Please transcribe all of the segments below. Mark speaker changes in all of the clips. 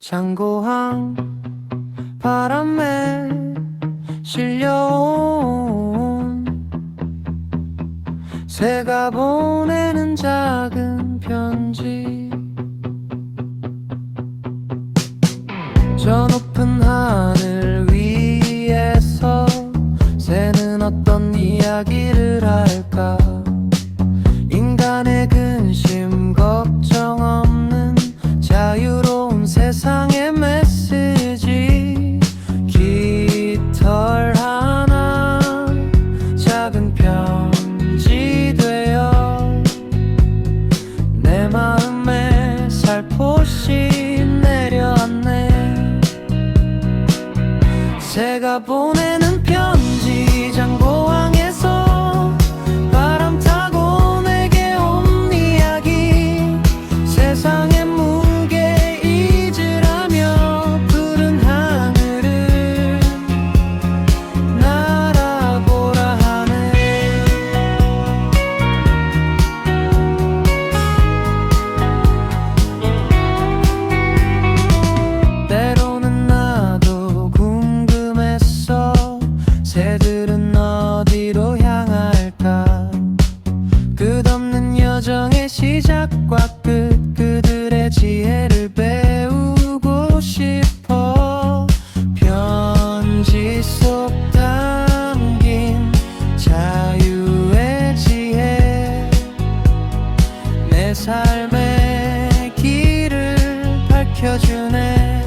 Speaker 1: 장고항 바람에 실려온 새가 보내는 작은 편지. 저 높은 하늘 위에서 새는 어떤 이야기를 할까? 인간의 근심 걱정 없는 자유로운 세상의 메시지. 깃털 하나 작은 편지 되어 내 마음에 살포시 내려왔네. 새가 보내는 편지. 장고항에서 바람 타고 내게 온 이야기. 세상의 무게 잊으라며 푸른 하늘을 날아보라 하네. 때로는 나도 궁금했어. 새들은 어디로 향할까? 끝없는 여정의 시작과 끝, 그들의 지혜를 배우고 싶어. 편지 속 담긴 자유의 지혜, 내 삶의 길을 밝혀주네.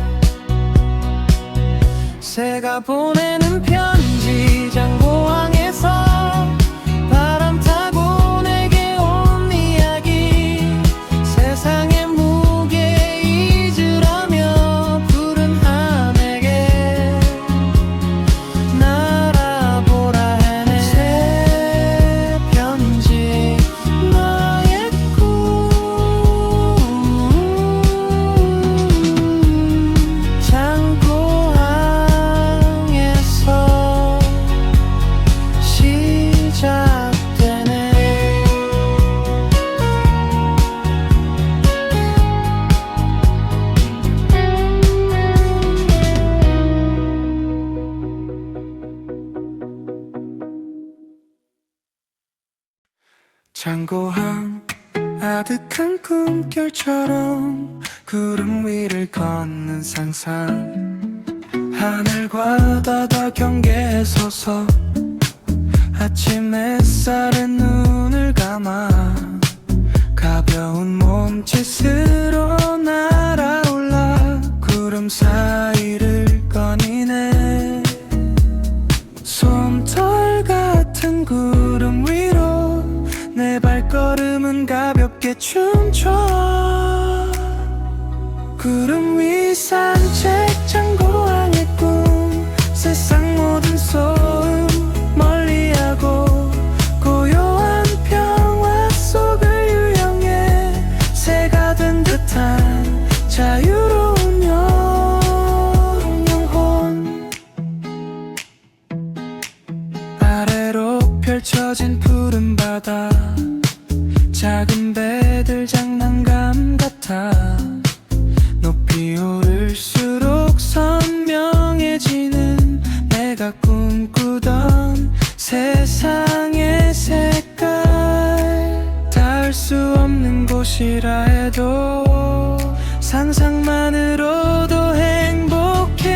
Speaker 1: 새가 보내는 편지. 장고항에서 바람 타고 내게 온 이야기. 세상의 무게 잊으라며 푸른 하늘에 날아보라 하네. 새 편지 나의 꿈. 장고항에서 시작되네. 장고항 아득한 꿈결처럼 구름 위를 걷는 상상. 하늘과 바다 경계에 서서 아침 햇살에 눈을 감아 가벼운 몸짓으로 날아올라 구름 사이를 거니네. 솜털 같은 구름 위로 내 발걸음은 가볍게 춤춰. 구름 위 산책. 장고항의 꿈. 세상 모든 소음 멀리하고 고요한 평화 속을 유영해. 새가 된 듯한 자유로운 영혼. 아래로 펼쳐진 푸른 바다. 작은 배들 장난감 같아. 높이 오를수록 선명해지는 내가 꿈꾸던 세상의 색깔. 닿을 수 없는 곳이라 해도 상상만으로도 행복해.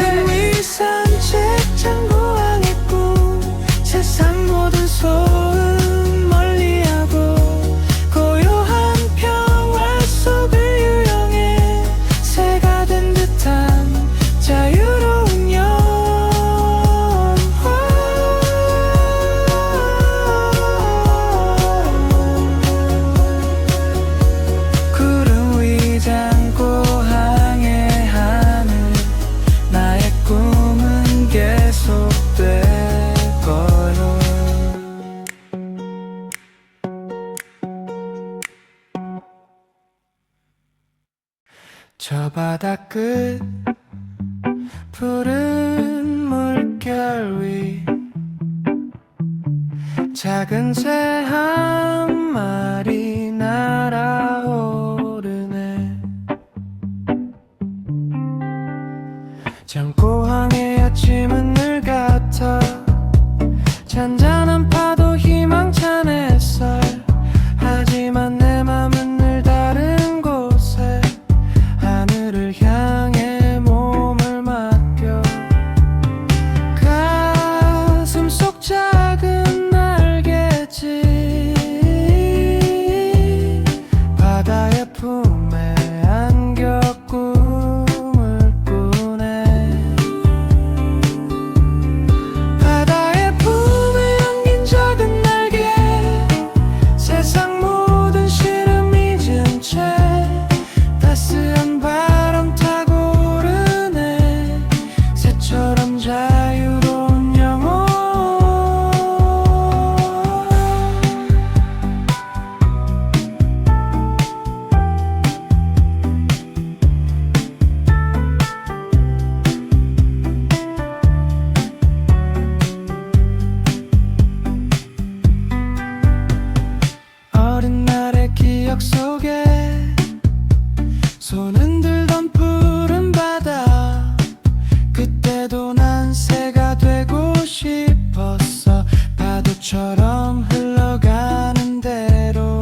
Speaker 1: 구름 위 산책. 장고항의 꿈. 세상 모든 소음 멀리하고 고요한 평화 속을 유영해. 새가 된 듯한 자유로운 영혼. 구름 위 장고항의 하늘. 나의 꿈은 계속될 거요. 저 바다 끝 푸른 물결 위 작은 새 한 마리 날아오르네. 창고항의 아침은 늘 같아. 잔잔한 파도 희망찬 햇살. 하지만 내 맘은 늘 다른 곳에 하늘을 향해 몸을 맡겨. 가슴 속 작은 날개짓 바다의 품에 안겨 꿈을 꾸네. 바다의 품에 안긴 작은 날개 세상 모든 시름 잊은 채 따스한 바람 타고 오르네. 새처럼 자유로운 영혼. 어린 날의 기억 속에 손 흔들던 푸른 바다. 그때도 난 새가 되고 싶었어. 파도처럼 흘러가는 대로.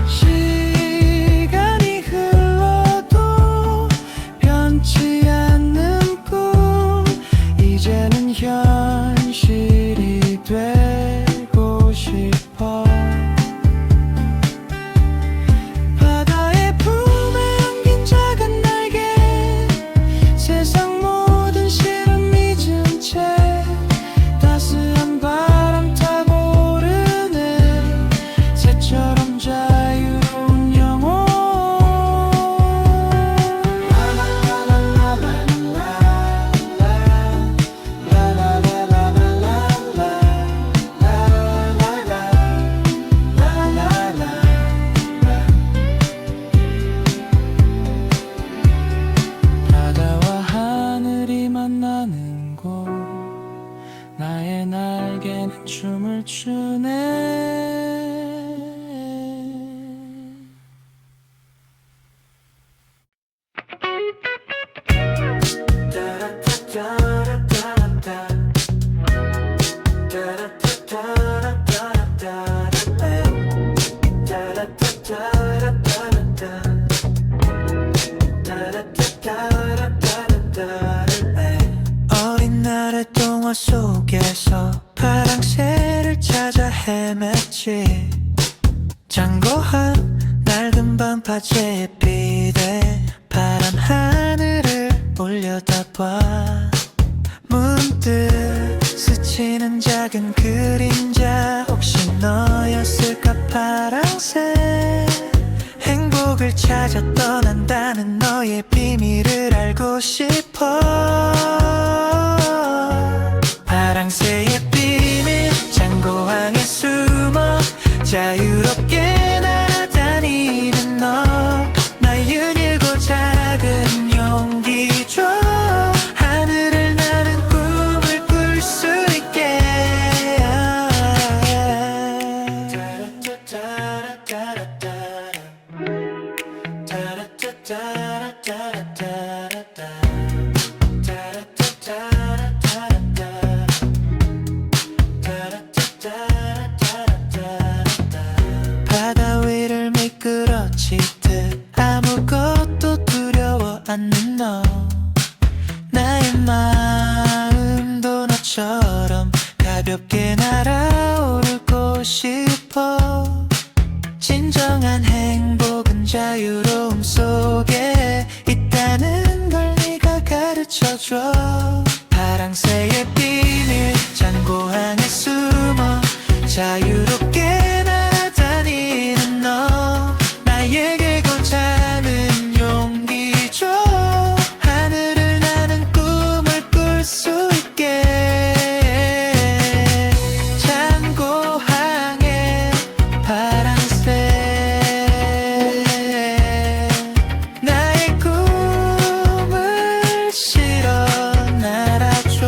Speaker 1: 시간이 흘러도 변치 않는 꿈. 이제는 현실이 되고 싶어. 바다의 품에 안긴 작은 날개 세상 모든 시름 잊은 채 따스한 바람 타고 오르네. 새처럼 자유로운 영혼. 바다와 하늘이 만나는 곳. 나의 날개는 춤을 추네. 어린 날의 동화 속에서 파랑새를 찾아 헤맸지. 장고한 낡은 반파제에 비대 파란 하늘을 올려다봐. 문득 스치는 작은 그림자. 혹시 너였을까 파랑새. 행복을 찾아 떠난다는 너의 비밀을 알고 싶어. 파랑새의 비밀 장고항에 숨어 자유롭게 날아다니는 너. 나윤 일고 작은 용기 줘. 하늘을 나는 꿈을 꿀 수 있게. 바다 위를 미끄러지듯 아무것도 두려워 않는 너. 나의 마음도 너처럼 가볍게 날아오르고 싶어. 진정한 행복은 자유로움 속에 있다는 걸 네가 가르쳐줘. 파랑새의 비밀 장고항에 숨어 자유롭게 날아다니는 너. 나에게 고참은 용기 줘. 하늘을 나는 꿈을 꿀 수 있게. 장고항에 파랑새 나의 꿈을 실어 날아줘.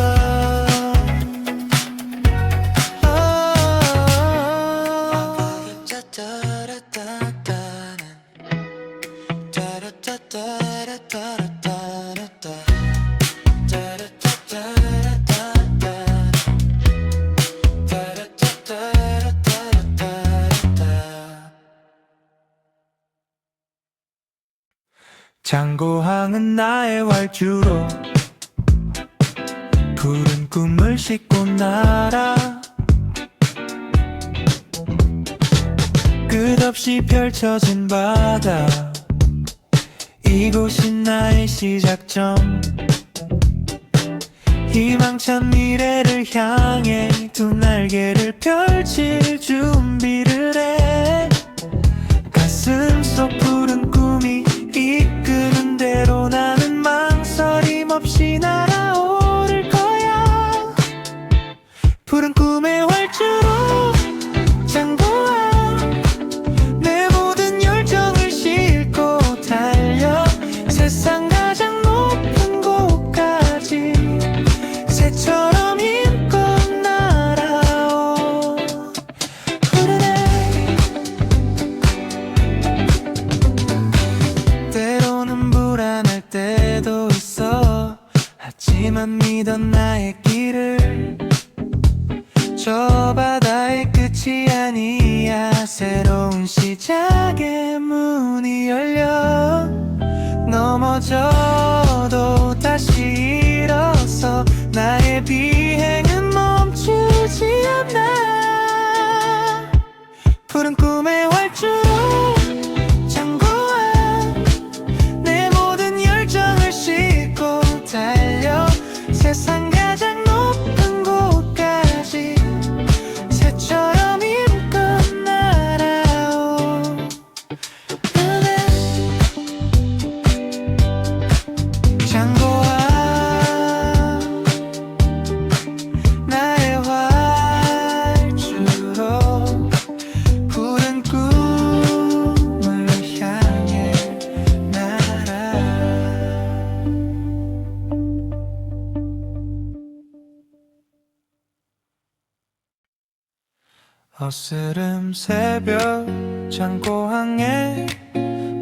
Speaker 1: 장고항은 나의 활주로 푸른 꿈을 싣고 날아 끝없이 펼쳐진 바다 이곳이 나의 시작점 희망찬 미래를 향해 두 날개를 펼칠 준비를 해 가슴 속 푸른 꿈이 이끄는 대로 나는 망설임 없이 날아오를 거야 푸른 꿈의 활주로 장고항 내 모든 열정을 싣고 달려 세상 가장 높은 곳까지 새처럼 힘껏 날아오 푸르네 때로는 불안할 때도 있어 하지만 믿던 나의 길을 저 바다의 끝이 아니야 새로운 시작의 문이 열려 넘어져도 다시 일어서 나의 비행은 멈추지 않아 푸른 꿈의 활주로 장고항 내 모든 열정을 싣고 달려 세상 가장 높은 곳까지 새처럼 힘껏 날아오 장고항 나의 활주로 푸른 꿈을 향해 날아 어스름 새벽 장고항에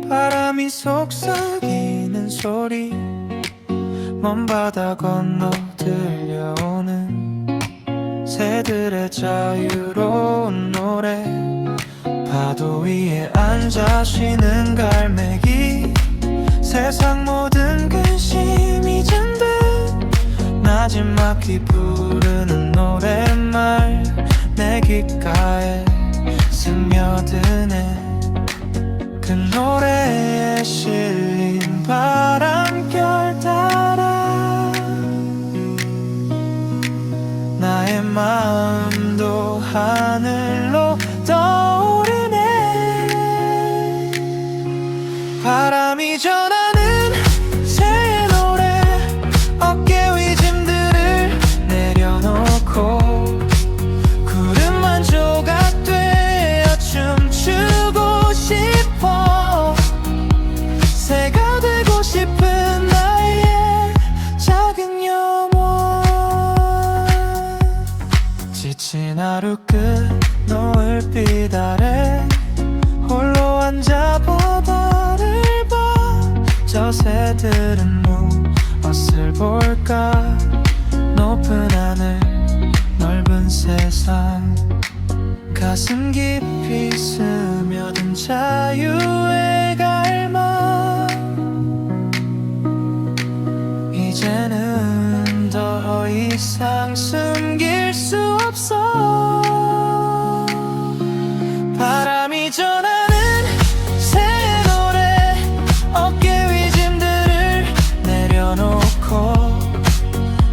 Speaker 1: 바람이 속삭이는 소리 먼 바다 건너 들려오는 새들의 자유로운 노래 파도 위에 앉아 쉬는 갈매기 세상 모든 근심 잊은 듯 마지막히 부르는 노랫말 내 귓가에 스며드네 그 노래에 실린 바람결 따라 나의 마음도 하늘로 떠오르네 바람이 전하는 새 노래 어깨 위 짐들을 내려놓고 구름 한 조각 되어 춤추고 싶어 새가 되고 싶은 나의 작은 영혼 지친 하루 끝 노을빛 아래 홀로 앉아 바다를 봐 저 새들은 무엇을 볼까 높은 하늘 넓은 세상 가슴 깊이 스며든 자유의 갈망 이제는 더 이상 숨길 수 없어 바람이 전하는 새 노래 어깨 위 짐들을 내려놓고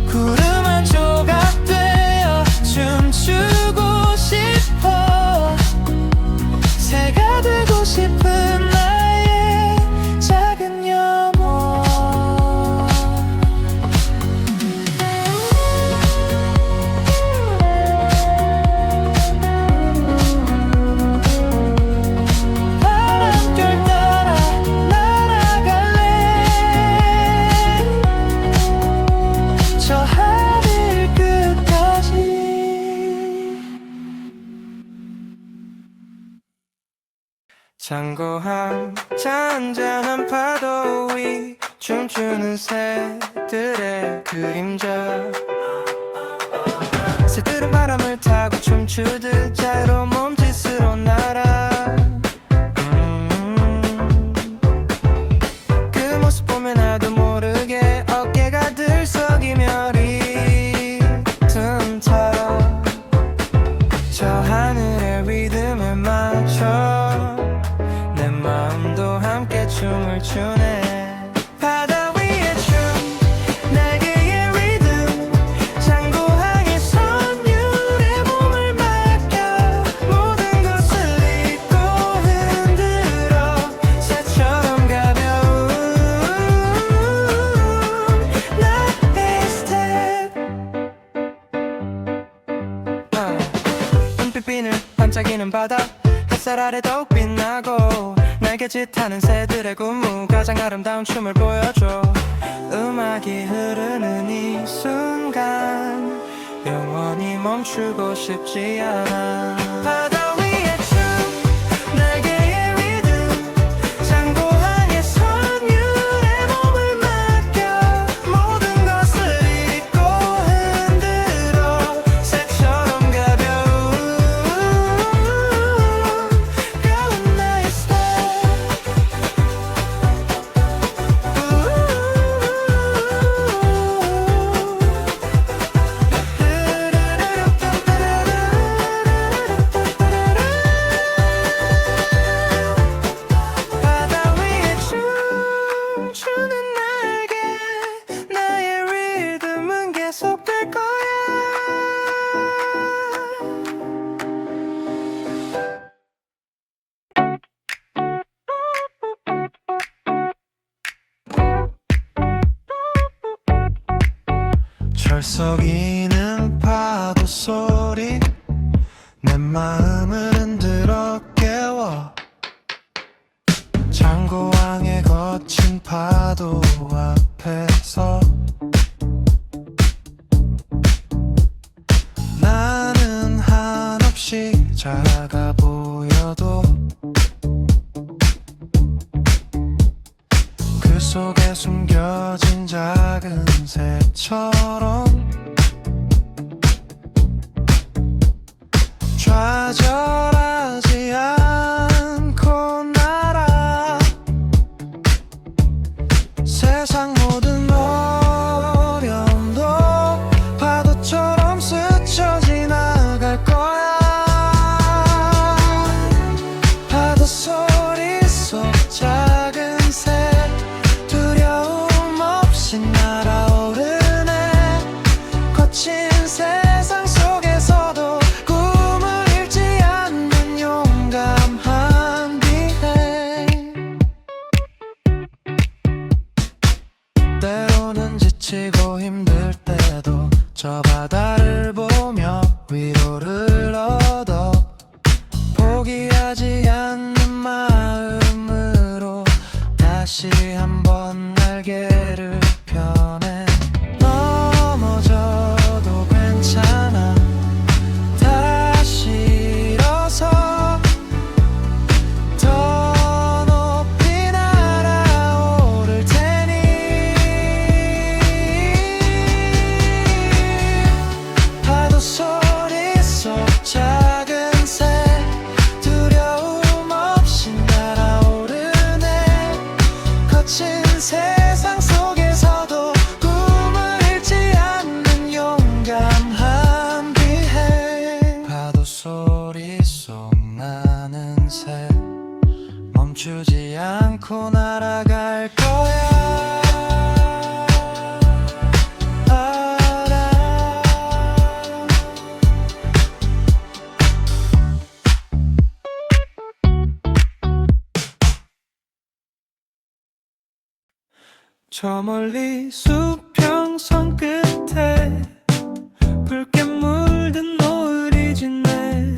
Speaker 1: 구름 한 조각 되어 춤추고 싶어 새가 되고 싶은 나의 작은 영혼 바람결 따라 날아갈래 저 하늘 끝까지 장고항 잔잔한 파도 위 춤추는 새들의 그림자 새들은 바람을 타고 춤추듯 자유로운 몸짓으로 날아 그 모습 이별이 틈타 저 하늘의 리듬에 맞춰 내 마음도 함께 춤을 추네 바다 위의 춤 날개의 리듬 장고항의 선율에 몸을 맡겨 모든 것을 잊고 흔들어 새처럼 가벼운 나의 스텝 은빛비늘 반짝이는 바다 햇살 아래도 빛나고 날개짓하는 새들의 군무 가장 아름다운 춤을 보여줘 음악이 흐르는 이 순간 영원히 멈추고 싶지 않아 바다 위의 춤 날개의 리듬 장고항의 선율에 몸을 맡겨 모든 것을 잊고 흔들어 새처럼 가벼운 나의 스타일 바다 위에 춤추는 날개 나의 리듬은 계속될 거야 철썩이는 파도 소리 내 마음을 흔들어 깨워 장고항의 거친 파도 앞에서 나는 한없이 작아 보여도 그 속에 숨겨진 작은 새처럼 좌절하지 않고 날아 세상 모든 어려움도 파도처럼 스쳐 지나갈 거야 파도 소리 속 작은 새 두려움 없이 날아오르네 거친 세상 속에서도 꿈을 잃지 않는 용감한 비행 때로는 지치고 힘들 때도 저 바다를 보며 위로를 얻어 포기하지 않는 마음으로 다시 한번 날개를 펴네 넘어져도 괜찮아 다시 일어서 더 높이 날아오를 테니 파도 소리 속 작은 새 두려움 없이 날아오르네 거친 세상 속에서도 꿈을 잃지 않는 용감한 비행 파도 소리 속 나는 새 멈추지 않고 날아갈 거야 알아 저 멀리 수평선 끝에 붉게 물든 노을이 짓네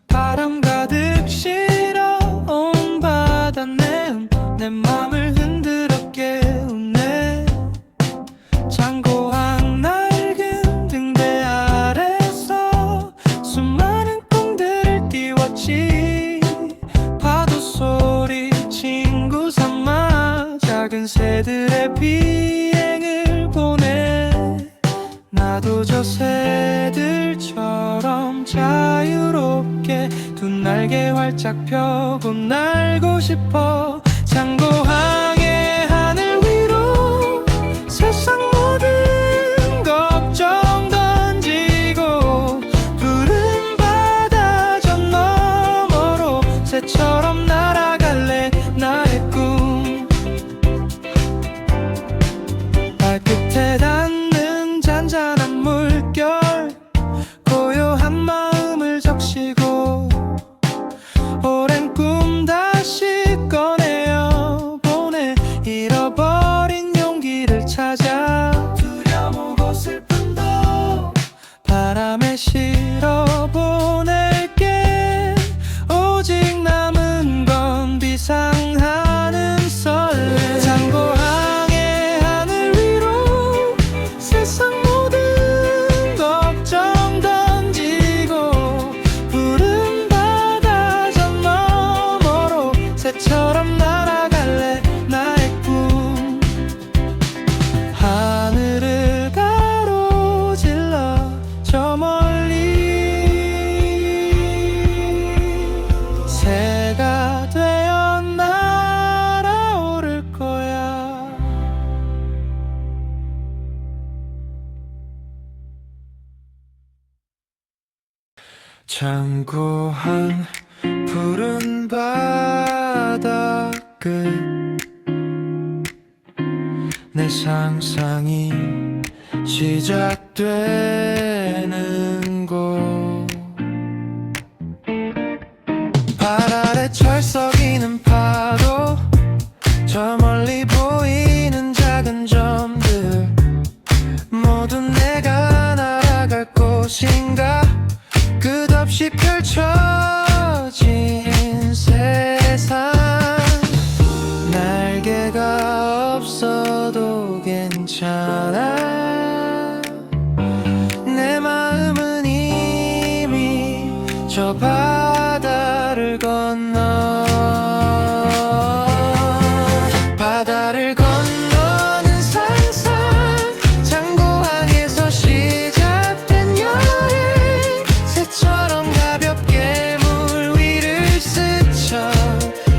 Speaker 1: 바람 가득 실어온 바다 내 맘을 흔들어 깨우네 장고항 낡은 등대 아래서 수많은 꿈들을 띄웠지 파도 소리 친구 삼아 작은 새들의 비행을 보내 나도 저 새들처럼 자유롭게 두 날개 활짝 펴고 날고 싶어 장고항의 하늘 위로 세상 모든 창고한 푸른 바다 끝 내 상상이 시작되는 곳 발 아래 철썩이는 파도 저 멀리 보이는 작은 점들 모두 내가 날아갈 곳인가 끝없이 펼쳐진 세상 날개가 없어도 괜찮아 내 마음은 이미 저 바다를 건너 바다를 건너는 상상 창고항에서 시작된 여행 새처럼 가볍게 물 위를 스쳐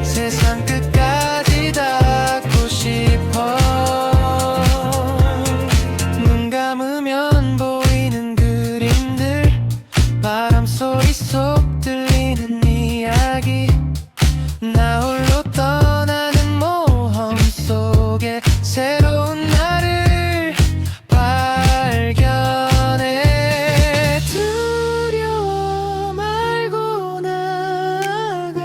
Speaker 1: 세상 끝까지 닿고 싶어 눈 감으면 보이는 그림들 바람소리 속 들리는 이야기 나 홀로 떠나는 모험 속에 새로운 나를 발견해 두려워 말고 나가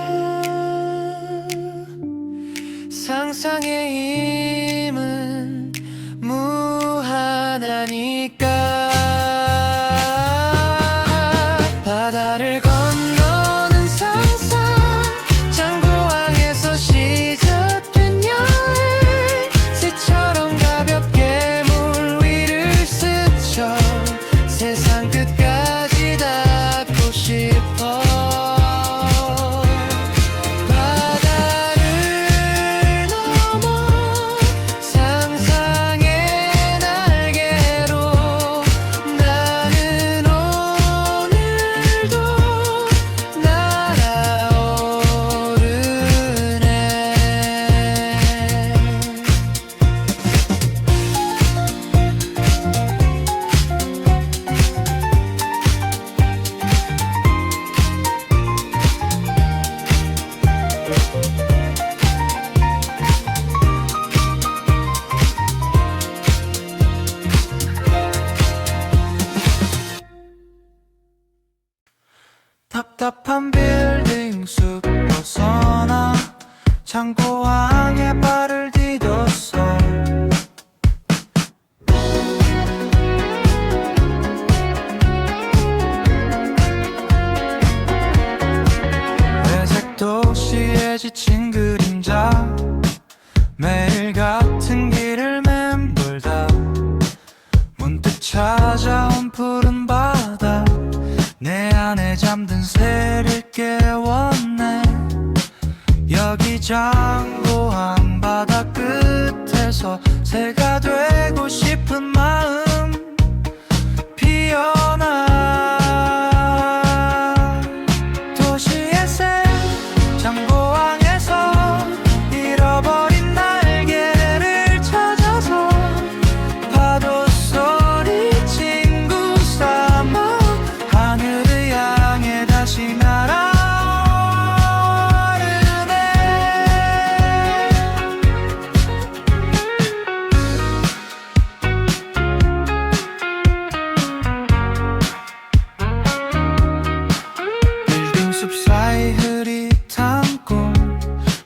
Speaker 1: 상상의 힘은 무한하니까 바다를 건너는 상상 창고항에서 시작된 여행 새처럼 가볍게 물 위를 스쳐 세상 끝까지 닿고 싶어 바다를 넘어 상상의 날개로 나는 오늘도 날아오르네 답답한 빌딩 숲 벗어나 창고항에 발을 디뎠어 회색 도시에 지친 그림자 매일 같은 길을 맴돌다 문득 찾아온 푸른 바다 내 안에 잠든 새를 깨웠네 여기 장고한 바다 끝에서 새가 되고 싶은 마음 피어나 도시의 새 장고항에서 잃어버린 날개를 찾아서 파도 소리 친구 삼아 하늘을 향해 다시 날아오르네 빌딩 숲 사이 흐릿한 꿈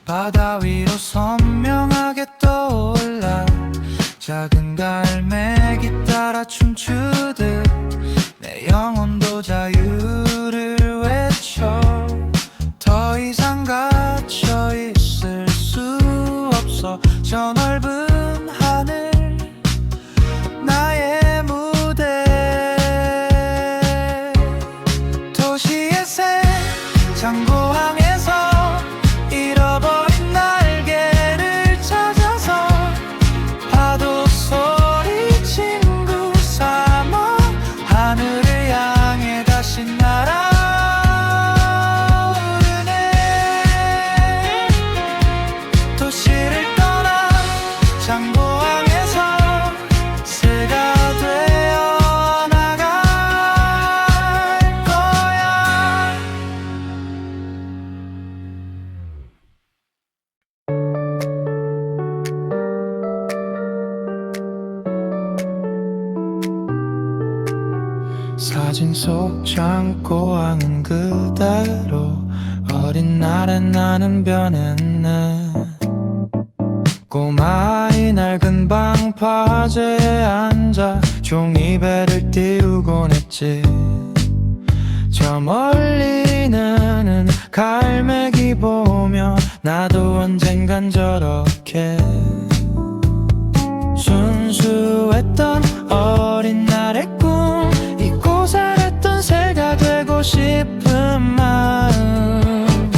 Speaker 1: 바다 위로 선명하게 떠올라 작은 갈매기 따라 춤추듯 내 영혼도 자유를 외쳐 더 이상 갇혀 있을 수 없어 저 넓은 하늘 나의 무대 도시의 새 창고항에서 잃어버린 날개를 찾아서 파도 소리 친구 삼아 하늘을 향해 다시 날아오르네 도시를 떠나 사진 속 창고왕은 그대로 어린 날에 나는 변했네. 꼬마이 낡은 방파제에 앉아 종이배를 띄우곤 했지. 저 멀리 느는 갈매기 보며 나도 언젠간 저렇게 순수했던 어린 날의 꿈, 잊고 살았던 새가 되고 싶은 마음.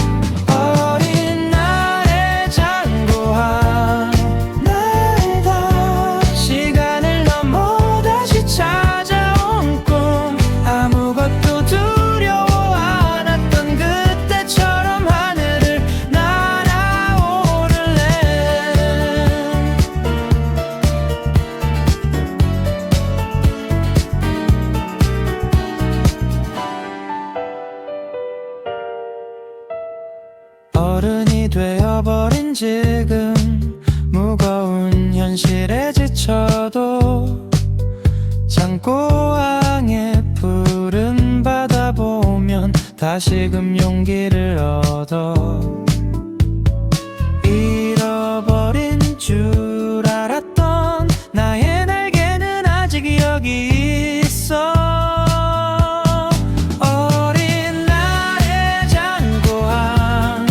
Speaker 1: 어린 날의 장고한 날다 시간을 넘어 다시 찾아온 꿈, 아무것도 두려워 않았던 그때처럼 하늘을 날아오를래. 어른이 되어버린 지금 무거운 현실에 지쳐도 창고왕의 푸른 바다 보면 다시금 용기를 얻어. 잃어버린 줄 알았던 나의 날개는 아직 여기 있어. 어린 날의 장고한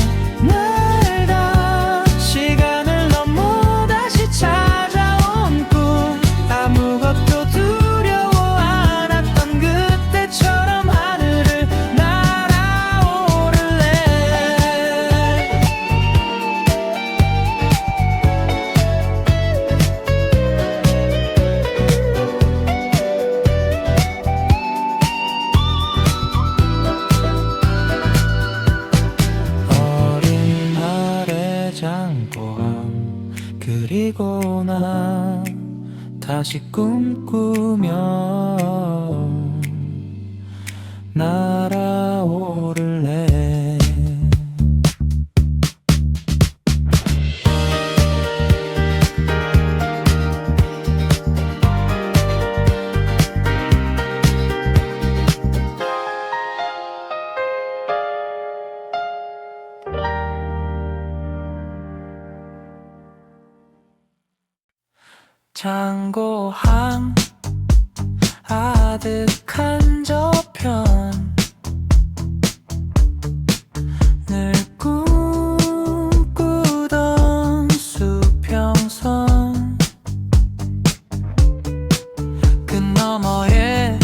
Speaker 1: 날다 시간을 넘어 다시 찾아온 꿈, 아무것도 두려워 않았던 그때처럼 하늘을 날아오를래. 어린 날의 장고함, 그리고 나 다시 꿈꾸며 날아오를래. 장고한 아득한 저편, 늘 꿈꾸던 수평선, 그 너머에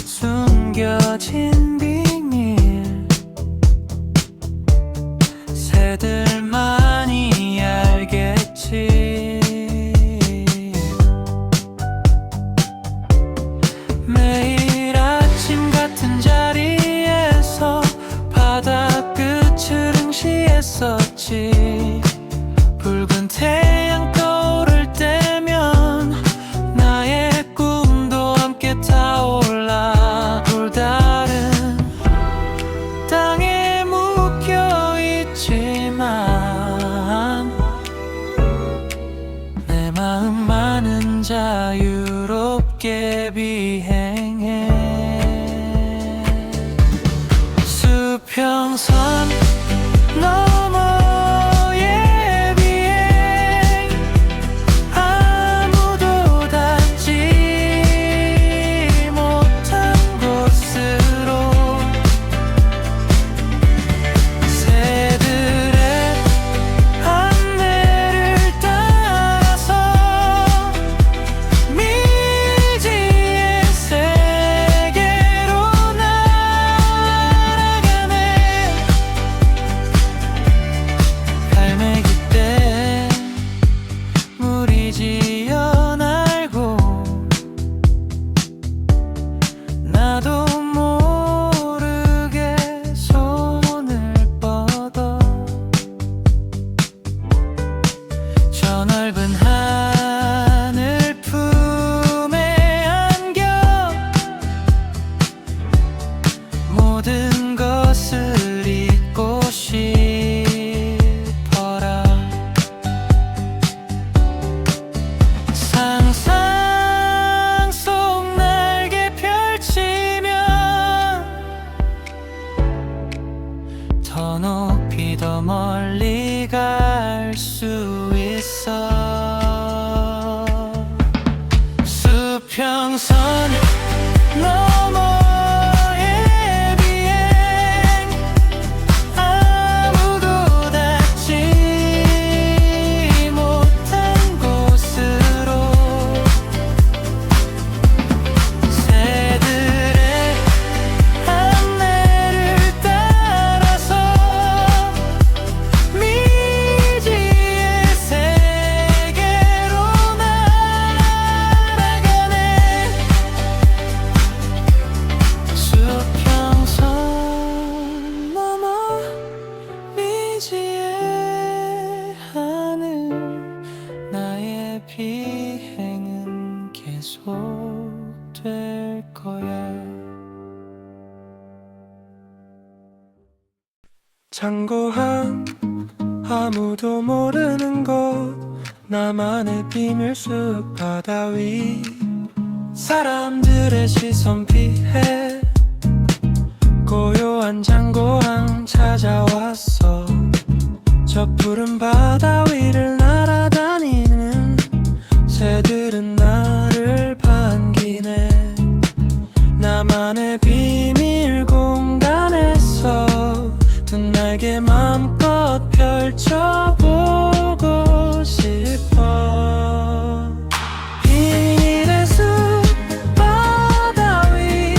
Speaker 1: 숨겨진 비밀, 새들만이 알겠지. 매일 아침 같은 자리에서 바다 끝을 응시했었지. 붉은 태양 떠오를 때면 나의 꿈도 함께 타올라. 불다른 땅에 묶여있지만 내 마음만은 자유롭게 비행해. 수평선 너머의 비행, 아무도 닿지 못한 곳으로 새들의 안내를 따라서 미지의 새 비행은 계속될 거야. 창고한 아무도 모르는 곳, 나만의 비밀숲 바다 위, 사람들의 시선 피해 고요한 창고항 찾아왔어. 저 푸른 바다 위를 날아다니는 새들은 나를 반기네. 나만의 비밀 공간에서 두 날개 맘껏 펼쳐보고 싶어. 비닐의 숲 바다 위,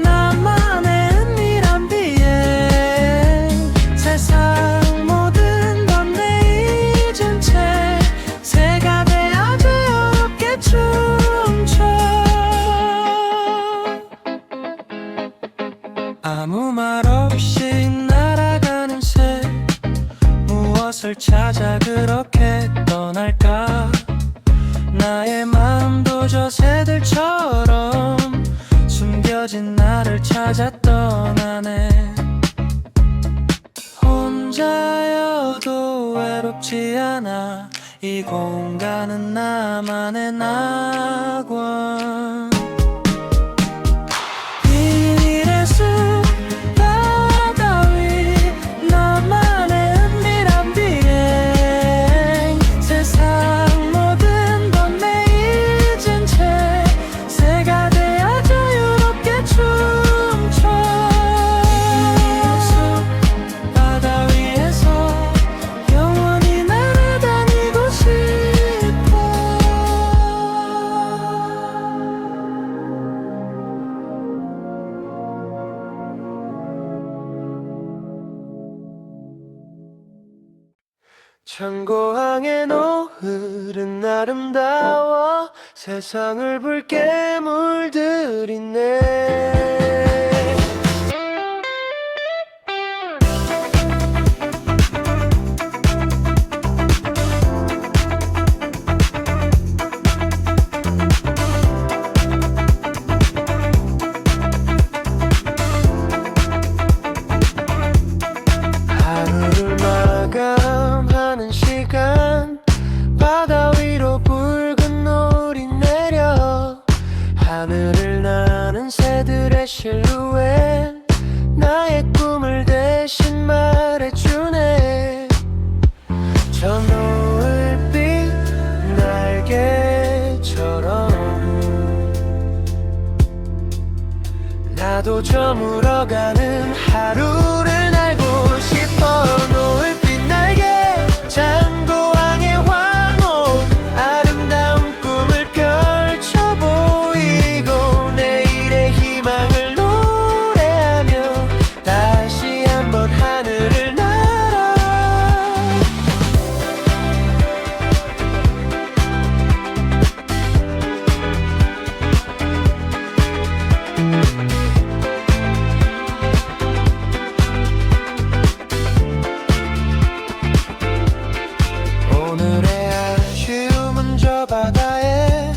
Speaker 1: 나만의 은밀한 비행, 세상 모든 건 내 잊은 채 새가 되어 자유롭게 춤춰. 아무 말 없이 날아가는 새, 무엇을 찾아 그렇게 떠날까? 나의 마음도 저 새들처럼 숨겨진 나를 찾아 떠나네. 혼자여도 외롭지 않아. 이 공간은 나만의 낙원. 비닐의 숲 바다 위, 나만의 은밀한 비행, 세상 모든 건 내 잊은 채 새가 되어 자유롭게 춤춰. 비닐의 숲 바다 위에서 영원히 날아다니고 싶어. 창고항의 노을은 아름다워 세상을 붉게 물들이네. 하루를 마감하는 시간, 바다 위로 붉은 노을이 내려 하늘을 나는 새들의 실루엣, 나의 꿈을 대신 말해주네. 저 노을빛 날개처럼 나도 저물어가는 하루를 날고 싶어. 노을빛 날개, 창고항의 황혼, 아름다운 꿈을 펼쳐 보이고 내일의 희망을 노래하며 다시 한번 하늘을 날아. 오늘의 아쉬움은 저 바다에,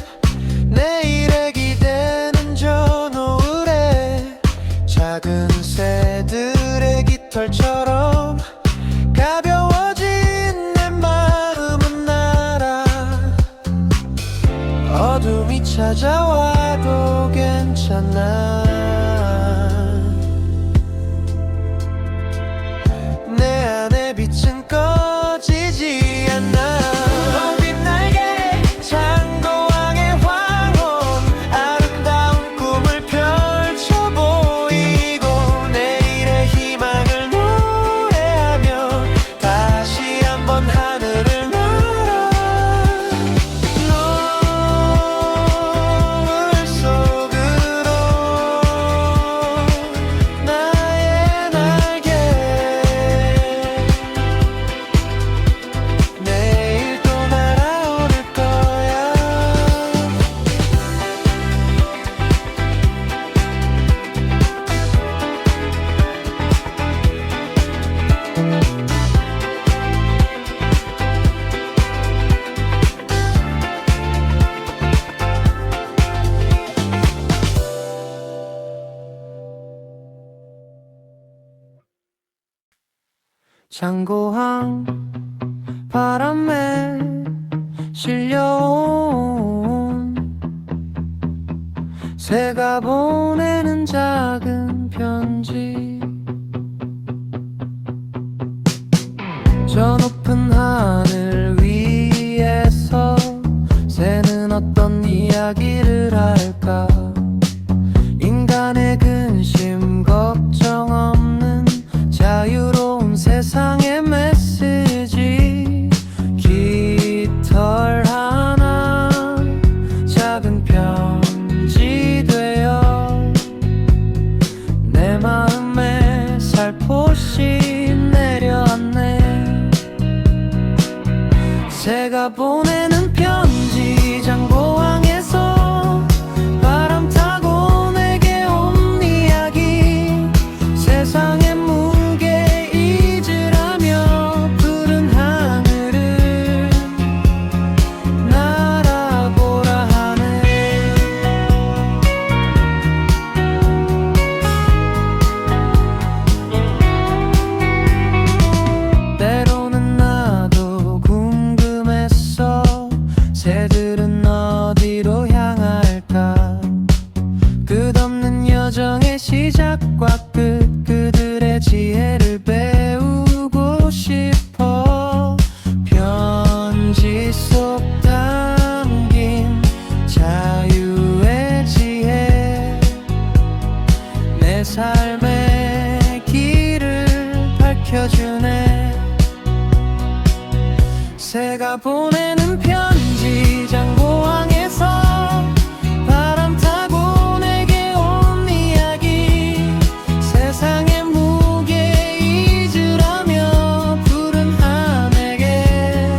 Speaker 1: 내일의 기대는 저 노을에, 작은 새들의 깃털처럼 가벼워진 내 마음은 날아. 어둠이 찾아와도 괜찮아. 내 안의 빛은 꺼지지 않아. 노을빛 날개, 창고항의 황혼, 아름다운 꿈을 펼쳐 보이고 내일의 희망을 노래하며 다시 한번 하늘을 날아. 노을 속으로 장고한 바람에 실려온 새가 보내는 작은 편지. 저 높은 하늘 위에서 새는 어떤 이야기를 할까? 인간의 근심 걱정 없는 자유로운 세상의 메시지. 깃털 하나 작은 편지 되어 내 마음에 살포시 내려왔네. 새가 보내는 편지. 장고항에서 바람 타고 내게 온 이야기. 세상의 무게 잊으라며 푸른 하늘을 날아보라 하네. 때로는 나도 궁금했어. 새들은 어디로 향할까? 끝없는 여정의 시작과 끝, 그들의 지혜를 배우고 싶어. 편지 속 담긴 자유의 지혜, 내 삶의 길을 밝혀주네. 새가 보내는 편지. 장고항에서 바람 타고 내게 온 이야기. 세상의 무게 잊으라며 푸른 하늘에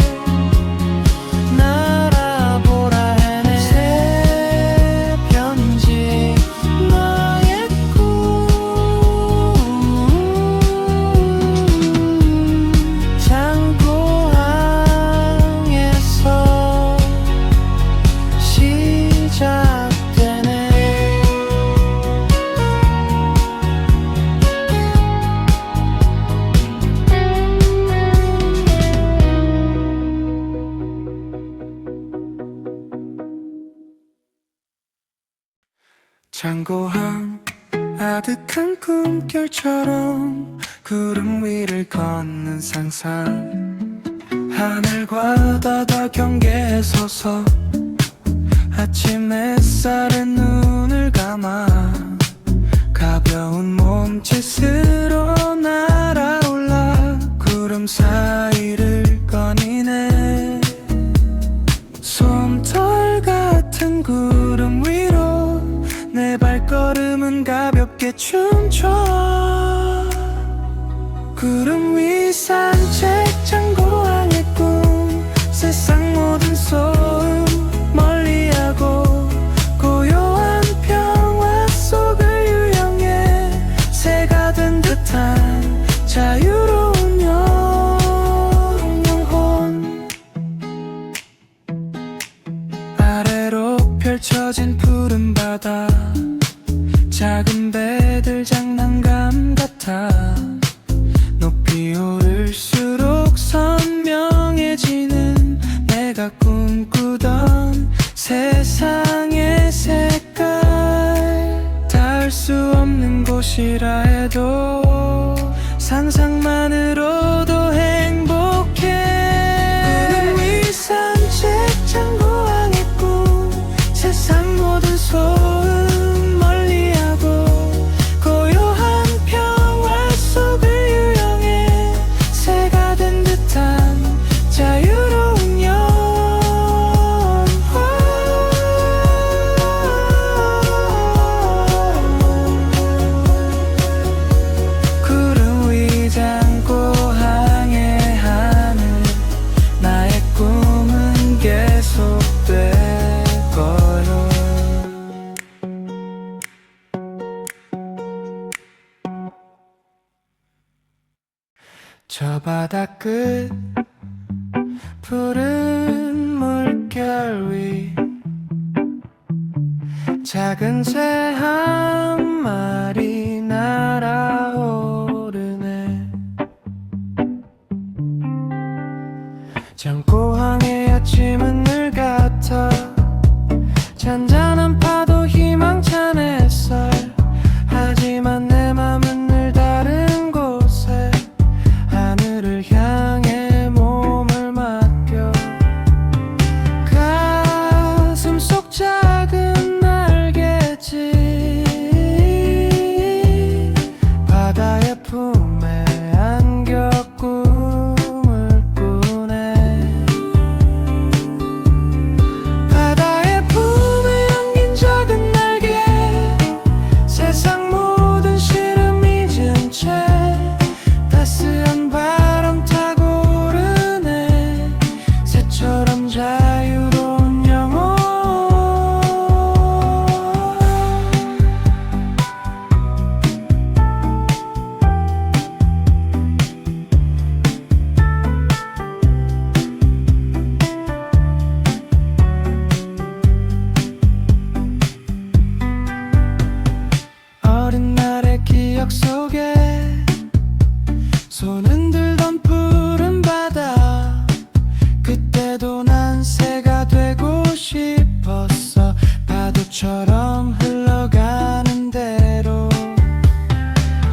Speaker 1: 날아보라 하네. 새 편지 나의 꿈. 장고항에서 시작되네. 장고항 아득한 꿈결처럼 구름 위를 걷는 상상. 하늘과 바다 경계에 서서 아침 햇살에 눈을 감아 가벼운 몸짓으로 날아올라 구름 사이를 거니네. 솜털 같은 구름 위로 내 발걸음은 가볍게 춤춰. 구름 위 산책. 장고항의 꿈. 세상 모든 소음 멀리하고 고요한 평화 속을 유영해. 새가 된 듯한 자유로운 영혼. 아래로 펼쳐진 푸른 바다. 작은 배들 장난감 같아. 높이 오를수록 선명해지는 내가 꿈꾸던 세상의 색깔. 닿을 수 없는 곳이라 해도 상상만으로도 행복해. 구름 위 산책. 장고항의 꿈. 세상 모든 소음 멀리하고 고요한 평화 속을 유영해. 새가 된 듯한 자유로운 영혼. 구름 위 장고항의 하늘. 나의 꿈은 계속될 거요. 저 바다 끝 푸른 물결 위 작은 새 한 마리 날아오르네. 새가 되고 싶었어. 파도처럼 흘러가는 대로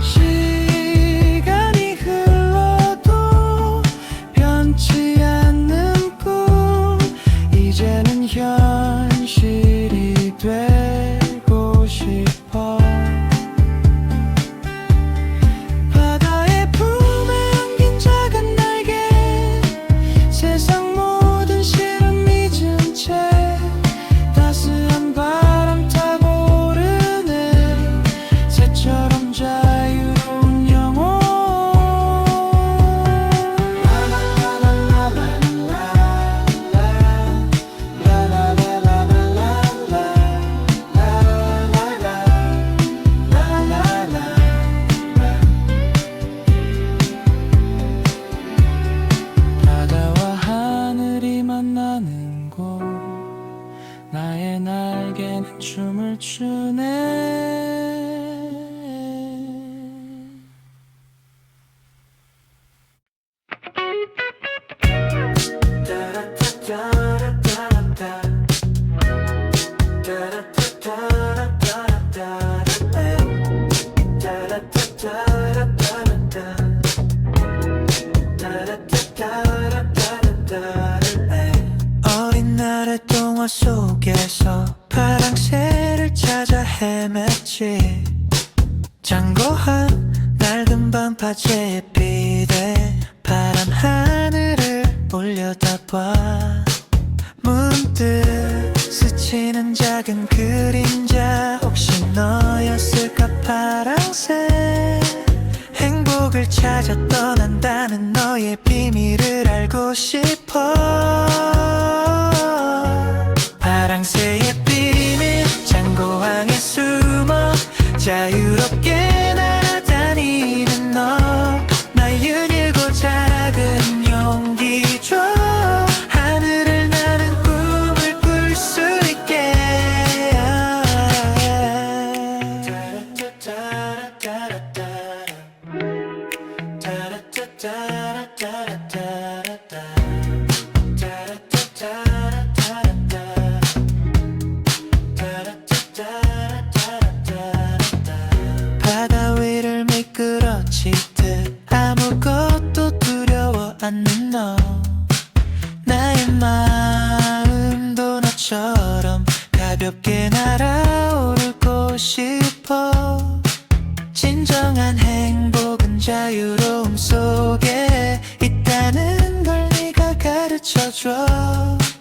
Speaker 1: 시간이 흘러도 변치 않는 꿈, 이제는 현실이 되고 싶어. 바다의 품에 안긴 작은 날개, 세상 모든 시련 잊은 채 따스한 바람 타고 오르네. 새처럼 자유로운 영혼. 바다와 하늘이 만나는 곳, 나의 날개는 춤을 추네. 어린 날의 동화 속에서 파랑새를 찾아 헤맸지. 장고한 낡은 반파제에 비대 파란 하늘을 올려다봐. 문득 스치는 작은 그림자, 혹시 너였을까 파랑새. 행복을 찾아 떠난다는 너의 비밀을 알고 싶어. 파랑새의 비밀, 장고항에 숨어 자유롭게 날아다니는 너. 나의 일고 작은 용기 줘. 하늘을 나는 꿈을 꿀 수 있게. 바다 위를 미끄러지듯 아무것도 두려워 않는 너. 나의 마음도 너처럼 가볍게 날아오르고 싶어. 진정한 행복은 자유로움 속에 있다는 걸 네가 가르쳐줘.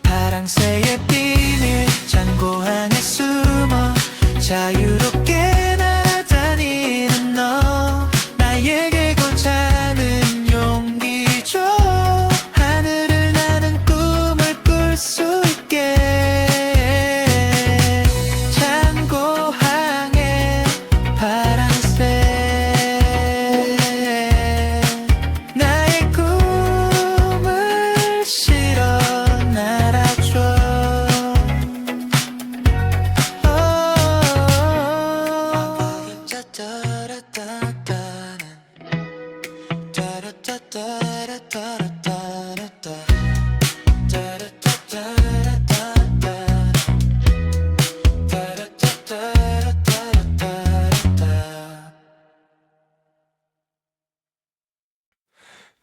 Speaker 1: 파랑새의 비밀, 장고항에 숨어 자유롭게 날아다니는 너. 나에게 고차는 용기 줘. 하늘을 나는 꿈을 꿀 수 있게. 장고항에 파랑새, 나의 꿈을 실어 날아줘.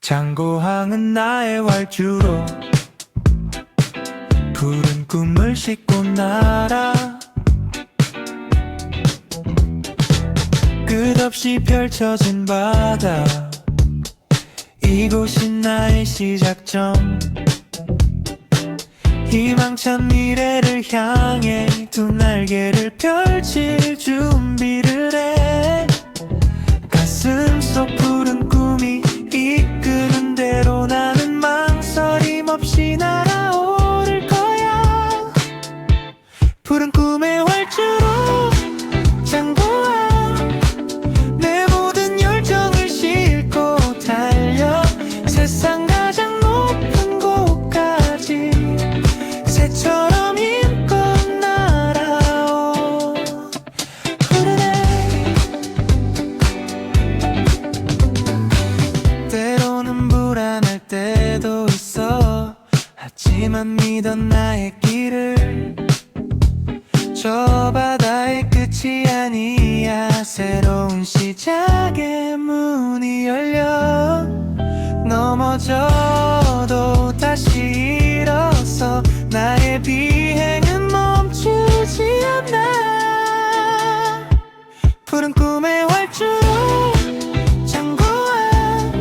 Speaker 1: 장고항은 나의 활주로, 푸른 꿈을 싣고 날아. 끝없이 펼쳐진 바다, 이곳이 나의 시작점. 희망찬 미래를 향해 두 날개를 펼칠 준비를 해. 가슴 속 푸른 꿈이 이끄는 대로 나는 망설임 없이 날아오를 거야. 푸른 꿈의 활주로 장고항, 내 모든 열정을 싣고 달려 세상 가장 높은 곳까지 새처럼 힘껏 날아오. 때로는 불안할 때도 있어. 나의 길을 저 바다의 끝이 아니야 새로운 시작의 문이 열려 넘어져도 다시 일어서 나의 비행은 멈추지 않아 푸른 꿈의 활주로 창고한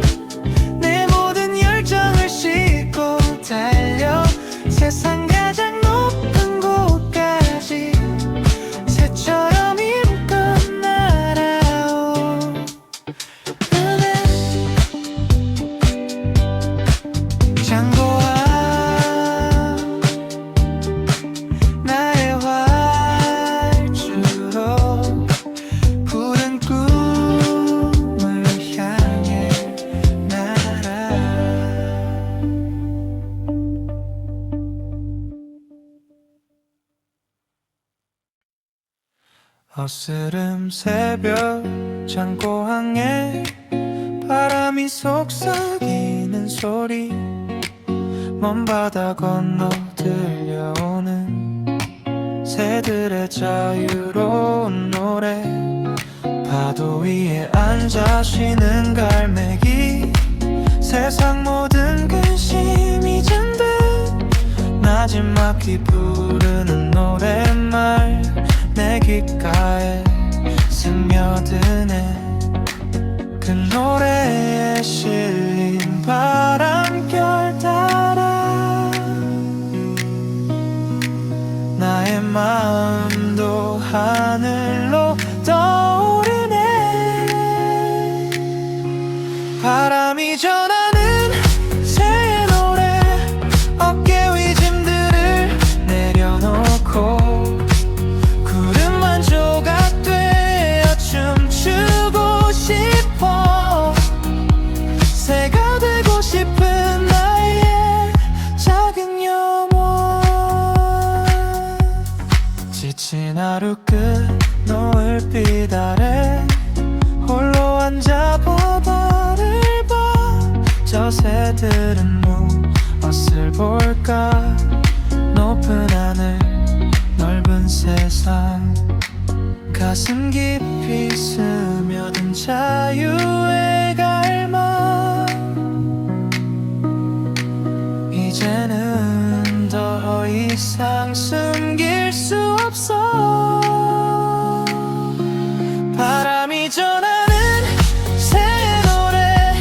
Speaker 1: 내 모든 열정을 싣고 달려 세상 가장 높은 곳까지 새처럼 힘껏 날아오 창고한 나의 활주로 푸른 꿈을 향해 날아 어스름 새벽 창고항에 바람이 속삭이는 소리 먼 바다 건너 들려오는 새들의 자유로운 노래 파도 위에 앉아 쉬는 갈매기 세상 모든 근심이 잠든 나지막히 부르는 노랫말 내 귓가에 스며드네 그 노래에 실린 바람결 따라 나의 마음도 하늘로 떠오르네 바람이 전하는 새의 노래 어깨 위 짐들을 내려놓고 구름 한 조각 되어 춤추고 싶어 새가 되고 싶은 나의 작은 영혼 지친 하루 끝 노을빛 아래 홀로 앉아 바다를 봐 저 새들은 무엇을 볼까 높은 하늘 넓은 세상 가슴 깊이 스며든 자유의 갈망 이제는 더 이상 숨길 수 없어 바람이 전하는 새의 노래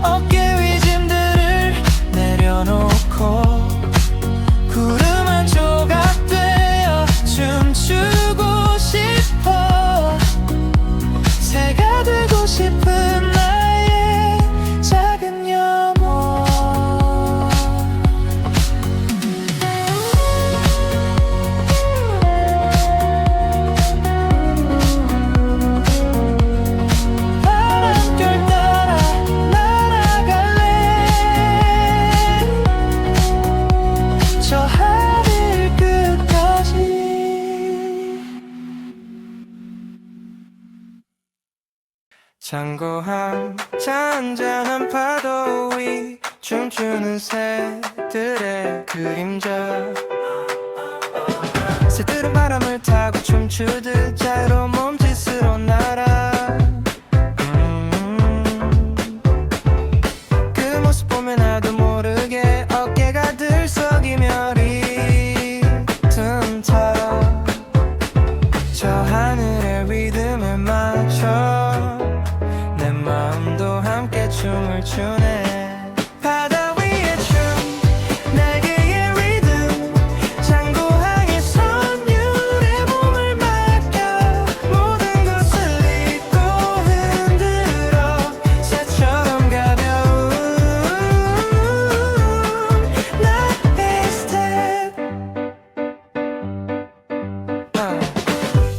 Speaker 1: 어깨 위 짐들을 내려놓고 구름 한 조각 되어 춤추고 싶어 새가 되고 싶은 나의 작은 영혼 바람결 따라 날아갈래 저 하늘 끝까지 창고항 잔잔한 파도 위 춤추는 새들의 그림자 새들은 바람을 타고 춤추듯 자유로운 몸짓으로 날아 그 모습 보면 나도 모르게 어깨가 들썩이며 리듬타러 저 하늘의 리듬에 맞춰 내 마음도 함께 춤을 추네 바다 위의 춤 날개의 리듬 창고항의 선율에 몸을 맡겨 모든 것을 잊고 흔들어 새처럼 가벼운 나의 스텝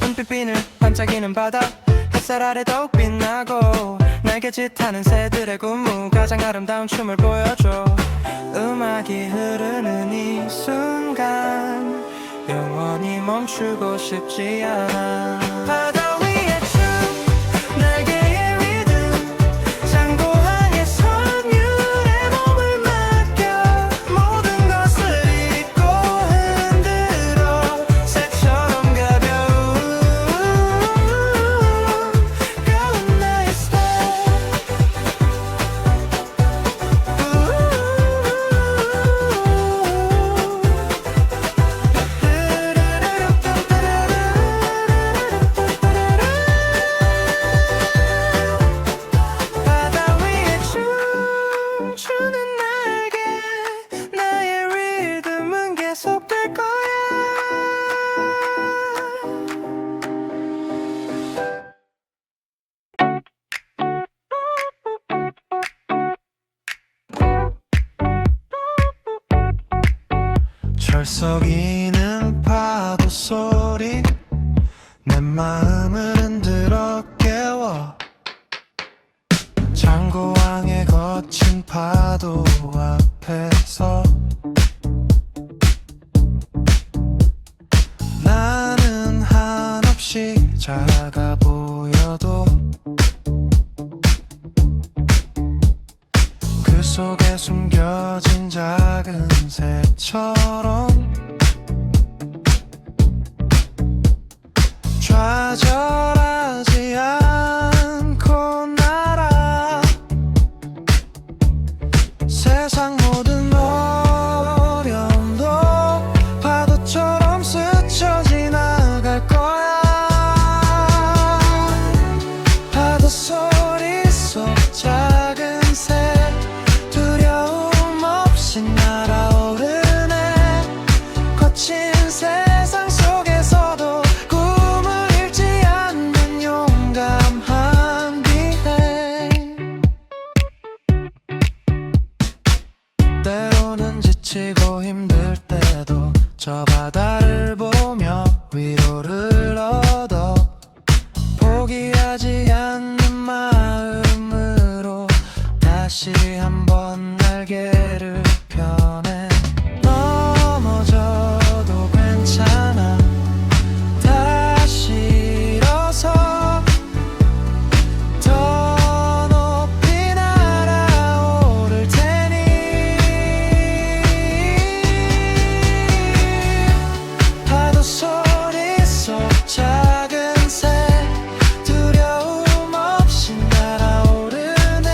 Speaker 1: 은빛비늘 반짝이는 바다 햇살 아래 더욱 빛나고 날개짓하는 새들의 군무 가장 아름다운 춤을 보여줘 음악이 흐르는 이 순간 영원히 멈추고 싶지 않아 바다 위의 춤 날개의 리듬 창고항의 선율에 몸을 맡겨 모든 것을 잊고 철썩이는 파도 소리 내 마음을 흔들어 깨워. 창고왕의 거친 파도 앞에서 나는 한없이 작아 보여도 그 속에 숨겨진 작은 새처럼 좌절하지 않고 날아. 세상 모든 어려움도 파도처럼 스쳐 지나갈 거야. 파도 소리 속 작은 새 두려움 없이 날아오르네. 거친 세상 속에서도 꿈을 잃지 않는 용감한 비행. 때로는 지치고 힘들 때도 저 바다를 보며 위로를 얻어. 포기하지 않는 마음으로 다시 한번 날개를 펴네. 넘어져도 괜찮아. 다시 일어서 더 높이 날아오를 테니. 파도 소리 속 작은 새 두려움 없이 날아오르네.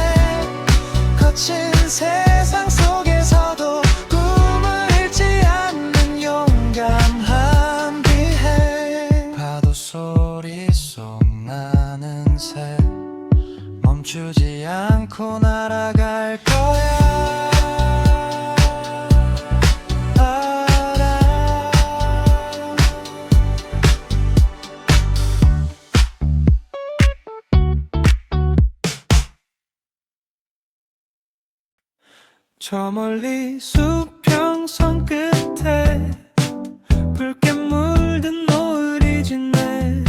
Speaker 1: 거친 세상 속에서도 꿈을 잃지 않는 용감한 비행. 파도 소리 속 나는 새 멈추지 않고 날아갈 거야. 저 멀리 수평선 끝에 붉게 물든 노을이 짓네.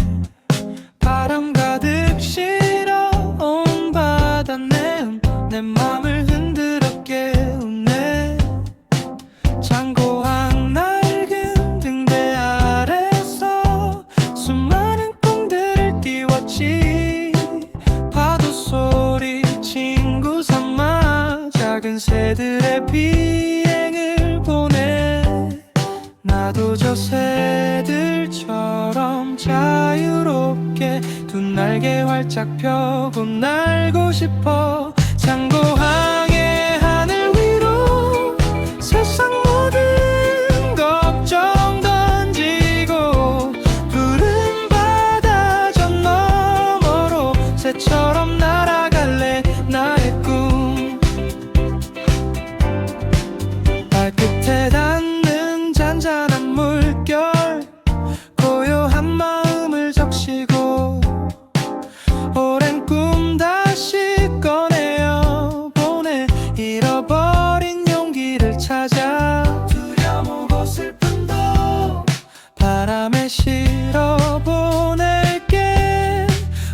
Speaker 1: 바람 가득 실어온 바다 내 맘을 흔들어 깨우네. 장고항 낡은 등대 아래서 수많은 꿈들을 띄웠지. 파도 소리 친구 삼아 작은 새들의 비행을 보내. 나도 저 새들처럼 자유롭게 두 날개 활짝 펴고 날고 싶어. 장고항의 하늘 위로 세상 모든 걱정 던지고 푸른 바다 저 너머로 새처럼 날아갈래. 나의 꿈 발끝에 닿는 잔잔한 물결 고요한 마음을 적시고 오랜 꿈 다시 꺼내어 보내. 잃어버린 용기를 찾아 두려우고 슬픔도 바람에 실어 보낼게.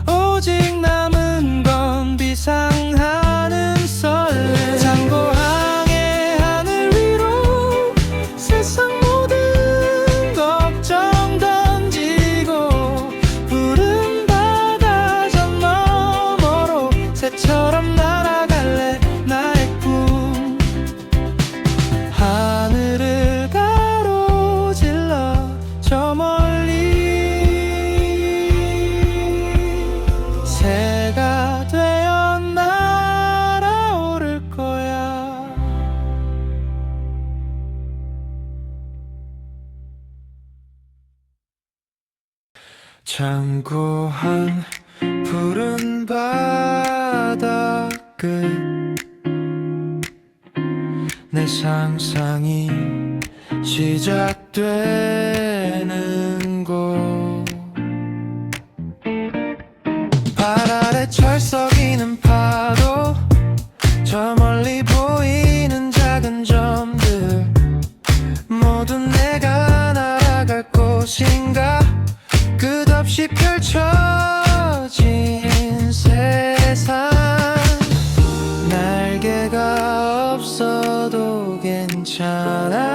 Speaker 1: 오직 남은 건 비상하는 설렘. 장고항의 하늘 위로 세상 모든 걱정 던지고 푸른 바다 저 너머로 새처럼 날아갈래. 나의 꿈 하늘을 가로질러 저 멀리 새가 되어 날아오를 거야. 장고한 푸른 바다 끝 내 상상이 시작되는 곳. 발 아래 철썩이는 파도 저 멀리 보이는 작은 점들 모두 내 없이 펼쳐진 세상, 날개가 없어도 괜찮아.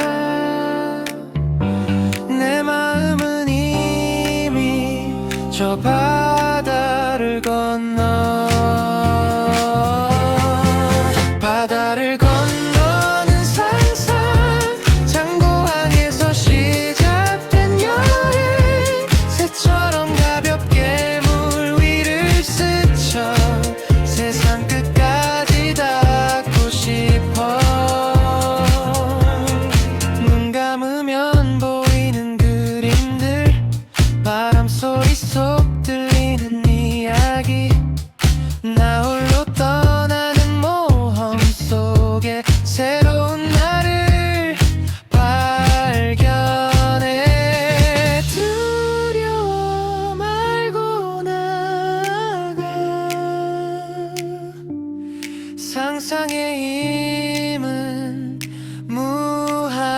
Speaker 1: 내 마음은 이미 저 바다를 건너, 바다를 건너는 상상, 장고항에서 시작된 여행, 새처럼 가볍게 물 위를 스쳐 세상 끝까지 닿고 싶어. 눈 감으면 보이는 그림들, 바람소리 속 들리는 이야기, 나 홀로 떠나는 모험 속에 새로운 나를 발견해. 두려워 말고 나가, 상상의 힘은 무한하니까.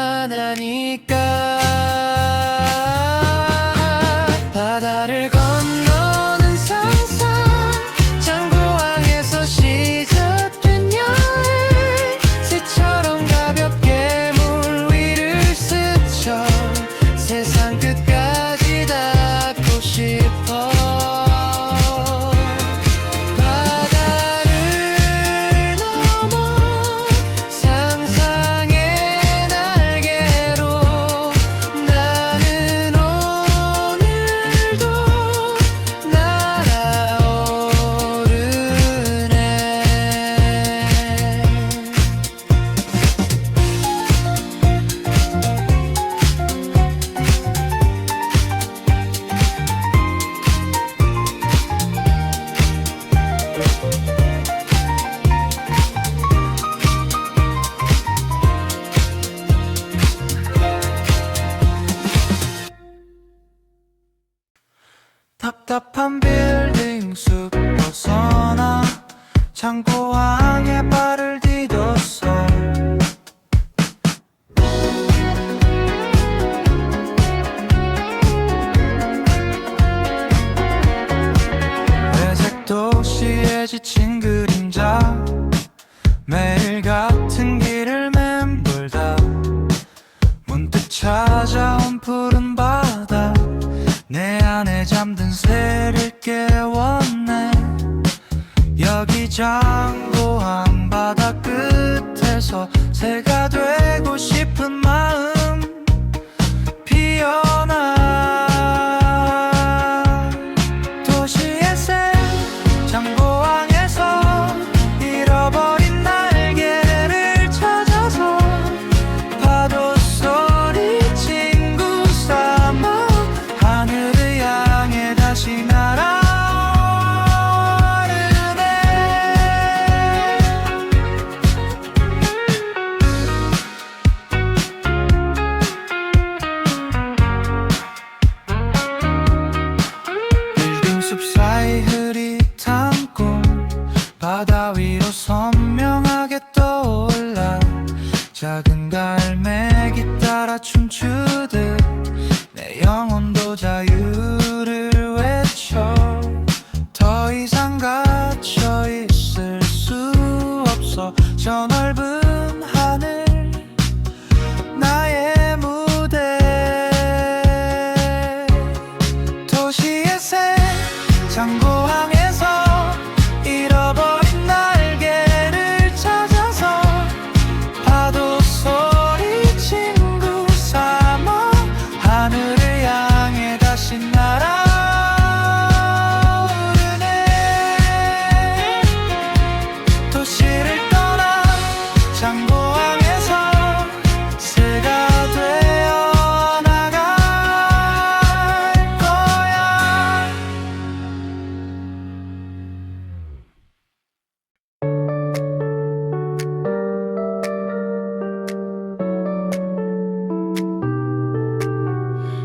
Speaker 1: 바다를 건너는 상상, 장고항에서 시작된 여행, 새처럼 가볍게 물 위를 스쳐 세상 끝까지 닿고 싶어. 바다를 넘어 상상의 날개로 나는 오늘도 날아오르네. 답답한 빌딩 숲 벗어나 창고항에 발을 디뎠어. 회색 도시에 지친 그림자, 매일 같은 길을 맴돌다 문득 찾아온 푸른 바다, 내 안에 잠든 새를 깨웠네. 여기 장고항 바다 끝에서 새가 되고 싶은 마음 피어나. 도시의 새, 장고항에서 잃어버린 날개를 찾아서 파도 소리 친구 삼아 하늘을 향해 다시 날아오르네. 빌딩 숲 사이 흐릿한 꿈, 바다 위로 선명하게 떠올라. 작은 갈매기 따라 춤추듯 내 영혼도 자유를 외쳐. 더 이상 갇혀 있을 수 없어. 저 넓은 하늘, 나의 무대. 도시의 새, 장고항에서 잃어버린 날개를 찾아서 파도 소리 친구 삼아 하늘을 향해 다시 날아오르네. 도시를 떠나 장고항에서 새가 되어 나갈 거야.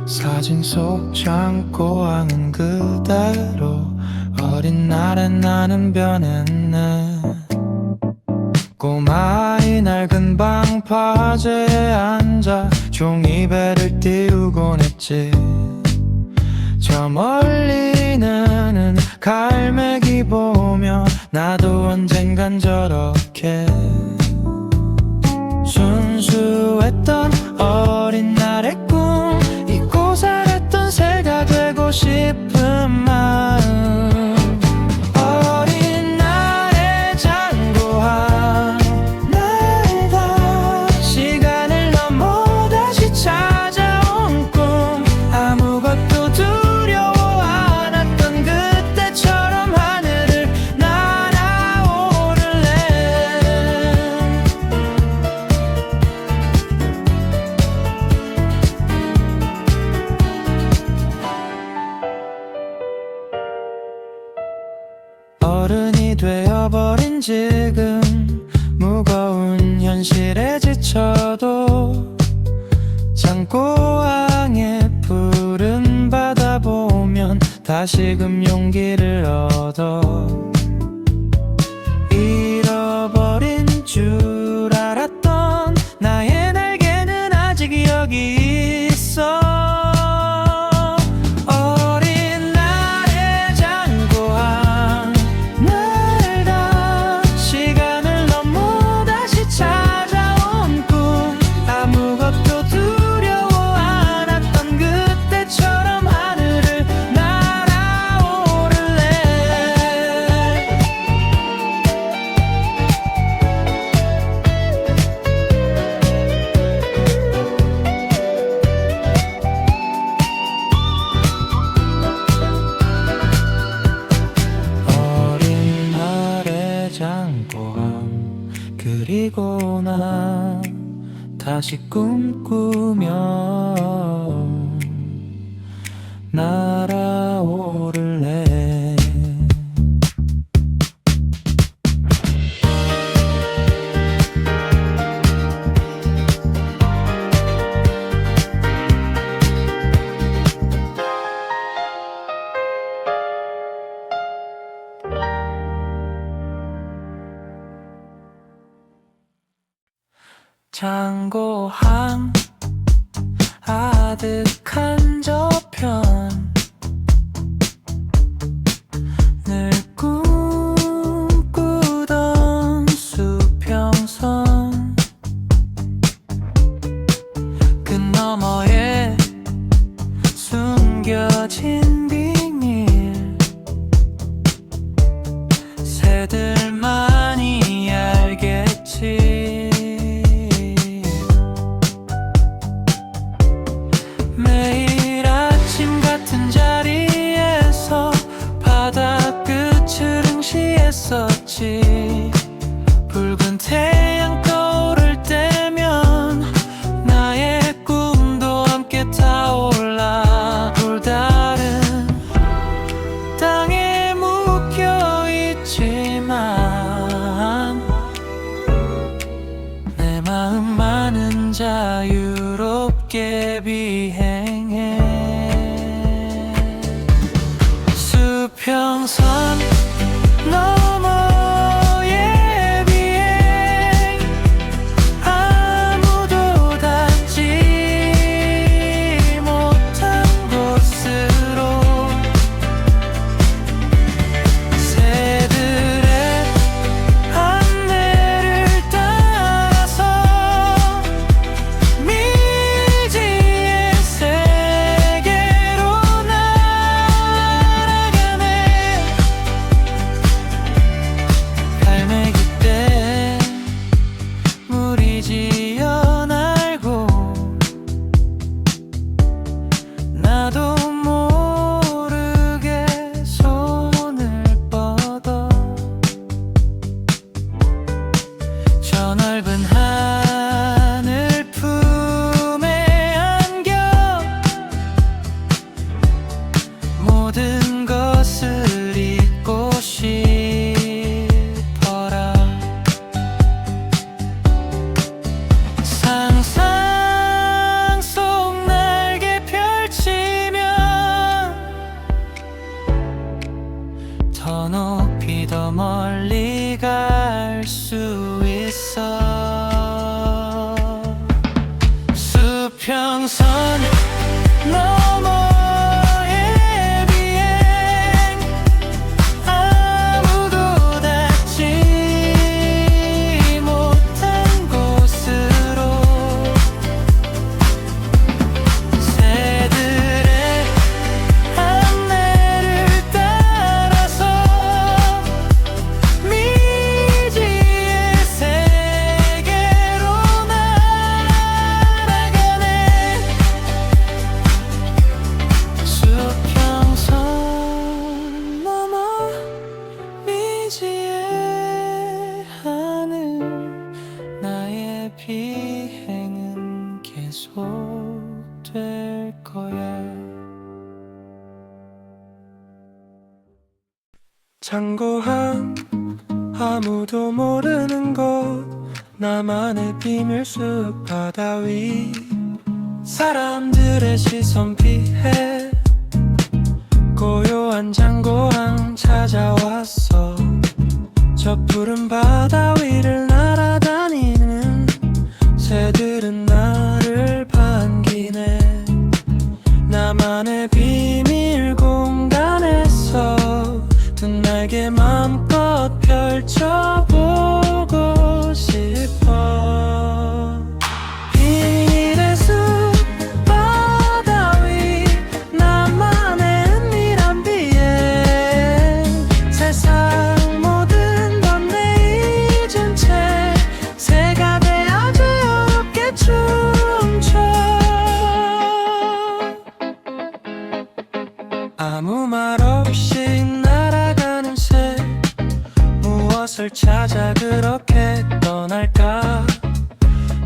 Speaker 1: 사진 속 장고항은 그대로, 어린 날에 나는 변했네. 꼬마이 낡은 방파제에 앉아 종이배를 띄우곤 했지. 저 멀리 나는 갈매기 보며 나도 언젠간 저렇게 순수했던 어린 날의 꿈, 잊고 살았던 새가 되고 싶은 마음. 어린 날의 장고한 날다 시간을 넘어 다시 찾아온 꿈, 아무것도 두려워 않았던 그때처럼 하늘을 날아오를래. 어른이 되어버린 지금 무거운 현실에 지쳐도 창고항에 푸른 바다 보면 다시금 용기를 얻어. 잃어버린 줄 알았던 나의 날개는 아직 여기 있어. 어린 날의 장고한 날다 시간을 넘어 다시 찾아온 꿈, 아무것도 두려워 않았던 그때처럼 하늘을 날아오를래. 어린 날의 장고함, 그리고 나 다시 꿈꾸며 날아오를래. 장고한 아득한 저편, 늘 꿈꾸던 수평선, 그 너머에 숨겨진 비밀, 새들만이 알겠지. 매일 아침 같은 자리에서 바다끝을 응시했었지. 붉은 태양 떠오를 때면 나의 꿈도 함께 타올라. 불다른 땅에 묵혀있지만 내 마음만은 자유롭게 비행해. 수평선 너머의 비행, 아무도 닿지 못한 곳으로 새들의 안내를 따라서 미지의 세계로 날아가네. 갈매기 때 물이 지어 날고 나도 모르게 손을 뻗어 저 넓은 하늘 품에 안겨 모든 것을 잊고 싶어라. 상상 속 날개 펼치면 더 높이 더 멀리 갈 수 있어. 수평선 너머의 창고한 아무도 모르는 곳, 나만의 비밀숲 바다 위, 사람들의 시선 피해 고요한 창고항 찾아왔어. 저 푸른 바다 위를 날아다니는 새들은 나를 반기네. 나만의 비밀 공간에서 두 날개 맘껏 펼쳐보고 싶어. 비밀의 숲 바다 위, 나만의 은밀한 비행, 세상 모든 건 내 잊은 채 새가 되어 자유롭게 춤춰. 아무 말 없이 날아가는 새, 무엇을 찾아 그렇게 떠날까?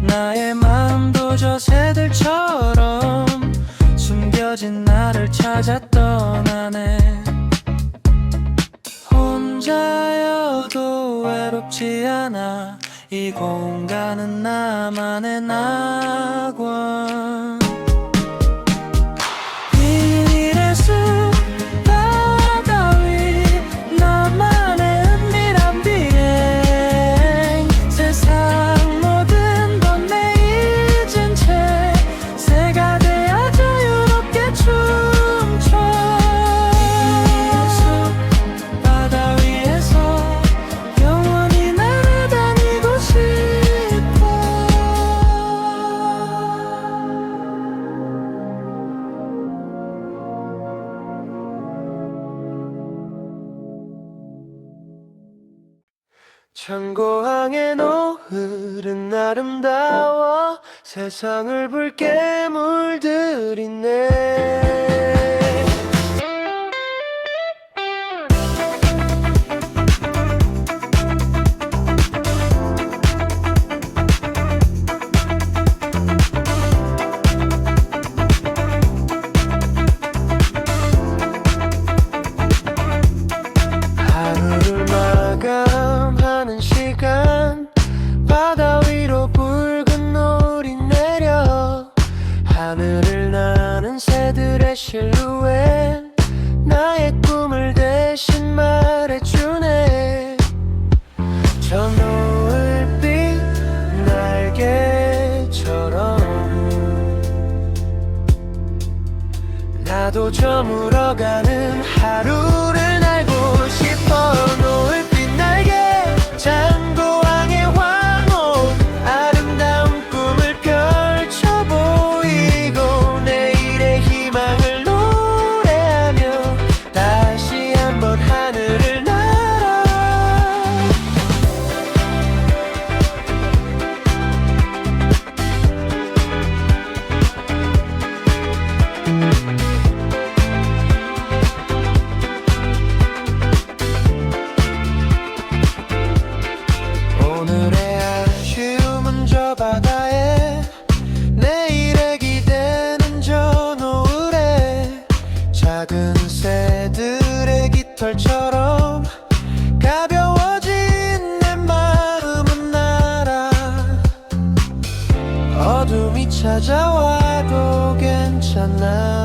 Speaker 1: 나의 마음도 저 새들처럼 숨겨진 나를 찾아 떠나네. 혼자여도 외롭지 않아. 이 공간은 나만의 낙원. 비밀의 숲 바다 위, 나만의 은밀한 비행, 세상 모든 건 내 잊은 채 새가 되어 자유롭게 춤춰. 비밀의 숲 바다 위에서 영원히 날아다니고 싶어. 창고항의 노을은 아름다워 세상을 붉게 물들이네. 하루를 마감하는 시간, 바다 위로 붉은 노을이 내려 하늘을 나는 새들의 실루엣, 나의 꿈을 대신 말해주네. 저 노을빛 날개처럼 나도 저물어가는 하루를 알고 싶어. 노을빛 날개, 창고항의 황혼, 아름다운 꿈을 펼쳐 보이고 내일의 희망을 노래하며 다시 한번 하늘을 날아. 오늘의 아쉬움은 저 바다에, 내일의 기대는 저 노을에, 작은 새들의 깃털처럼 가벼워진 내 마음은 날아. 어둠이 찾아와도 괜찮아.